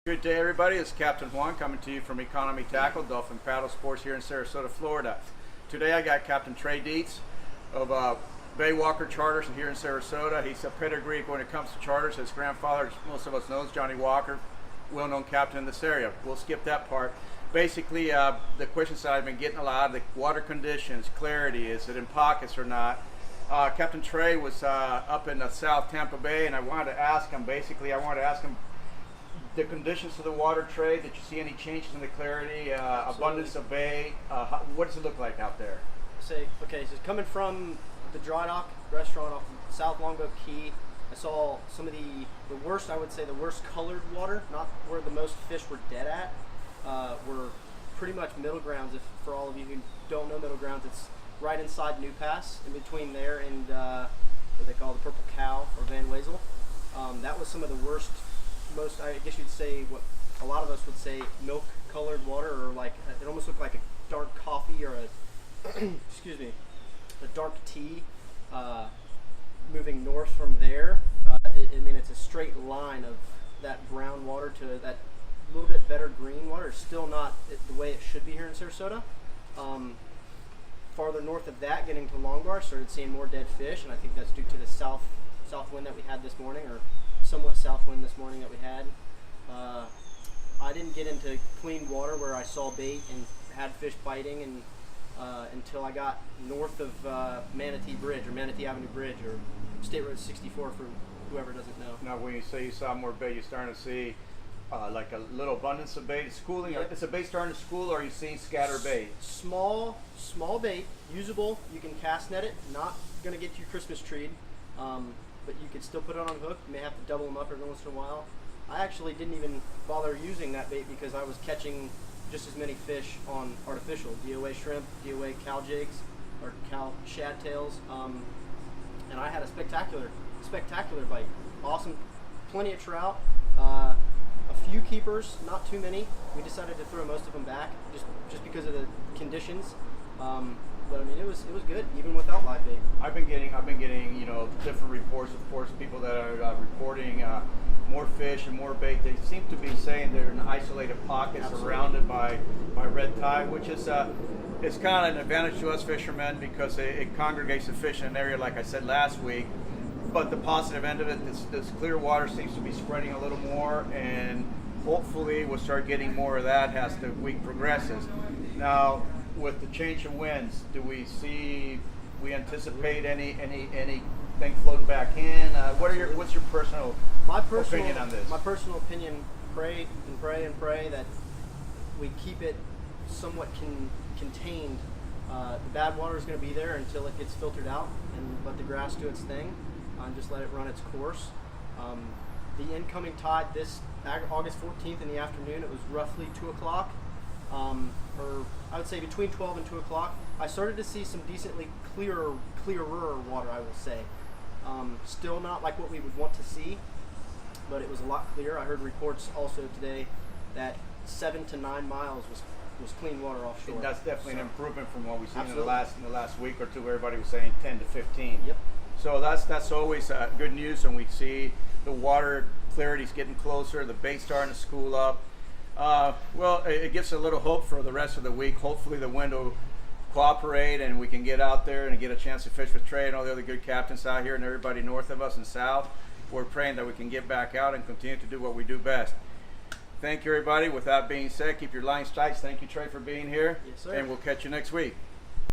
Good day, everybody. It's Captain Juan coming to you from Economy Tackle, Dolphin Paddle Sports here in Sarasota, Florida. Today I got Captain Trey Dietz of Bay Walker Charters here in Sarasota. He's a pedigree when it comes to charters. His grandfather, as most of us know, is Johnny Walker, well-known captain in this area. We'll skip that part. Basically, the questions that I've been getting a lot, the water conditions, clarity, is it in pockets or not? Captain Trey was up in South Tampa Bay, and I wanted to ask him, the conditions of the water, Trey. Did you see any changes in the clarity, abundance of bay? What does it look like out there? So coming from the dry dock restaurant off South Longboat Key, I saw some of the worst, I would say the worst colored water, not where the most fish were dead at, were pretty much middle grounds. If for all of you who don't know middle grounds, it's right inside New Pass, in between there and what they call the Purple Cow or Van Wezel. That was some of the worst, most, I guess you'd say, what a lot of us would say, milk colored water, or like it almost looked like a dark coffee or a excuse me, a dark tea. Moving north from there, it's a straight line of that brown water to that little bit better green water. It's still not the way it should be here in Sarasota. Farther north of that, getting to Longbar, started seeing more dead fish, and I think that's due to the south wind that we had this morning, or somewhat south wind this morning that we had. I didn't get into clean water where I saw bait and had fish biting and until I got north of Manatee Bridge, or Manatee Avenue Bridge, or State Road 64 for whoever doesn't know. Now, when you say you saw more bait, you're starting to see like a little abundance of bait. It's cooling. Yep. Is the bait starting to school, or are you seeing scatter bait? Small bait, usable. You can cast net it. Not going to get you Christmas treed, but you could still put it on a hook. You may have to double them up every once in a while. I actually didn't even bother using that bait because I was catching just as many fish on artificial DOA shrimp, DOA cow jigs, or cow shad tails, and I had a spectacular bite. Awesome, plenty of trout, a few keepers, not too many. We decided to throw most of them back just because of the conditions. But I mean, it was good even without live bait. I've been getting different reports. Of course, people that are reporting more fish and more bait. They seem to be saying they're in isolated pockets. Absolutely. Surrounded by red tide, which is it's kind of an advantage to us fishermen because it congregates the fish in an area, like I said last week. But the positive end of it, this clear water seems to be spreading a little more, and hopefully we'll start getting more of that as the week progresses. Now, with the change in winds, we anticipate anything floating back in? What's your personal opinion on this? My personal opinion, pray that we keep it somewhat contained. The bad water is going to be there until it gets filtered out, and let the grass do its thing, and just let it run its course. The incoming tide this August 14th in the afternoon, it was roughly 2 o'clock, or I would say between 12 and 2 o'clock. I started to see some decently clearer water, I will say. Still not like what we would want to see, but it was a lot clearer. I heard reports also today that 7 to 9 miles was clean water offshore. And that's definitely an improvement from what we've seen in the last week or two, where everybody was saying 10 to 15. Yep. So that's always good news when we see the water clarity's getting closer, the bait's starting to school up. Well, it gives a little hope for the rest of the week. Hopefully the wind will cooperate and we can get out there and get a chance to fish with Trey and all the other good captains out here and everybody north of us and south. We're praying that we can get back out and continue to do what we do best. Thank you, everybody. With that being said, keep your lines tight. Thank you, Trey, for being here. Yes, sir. And we'll catch you next week.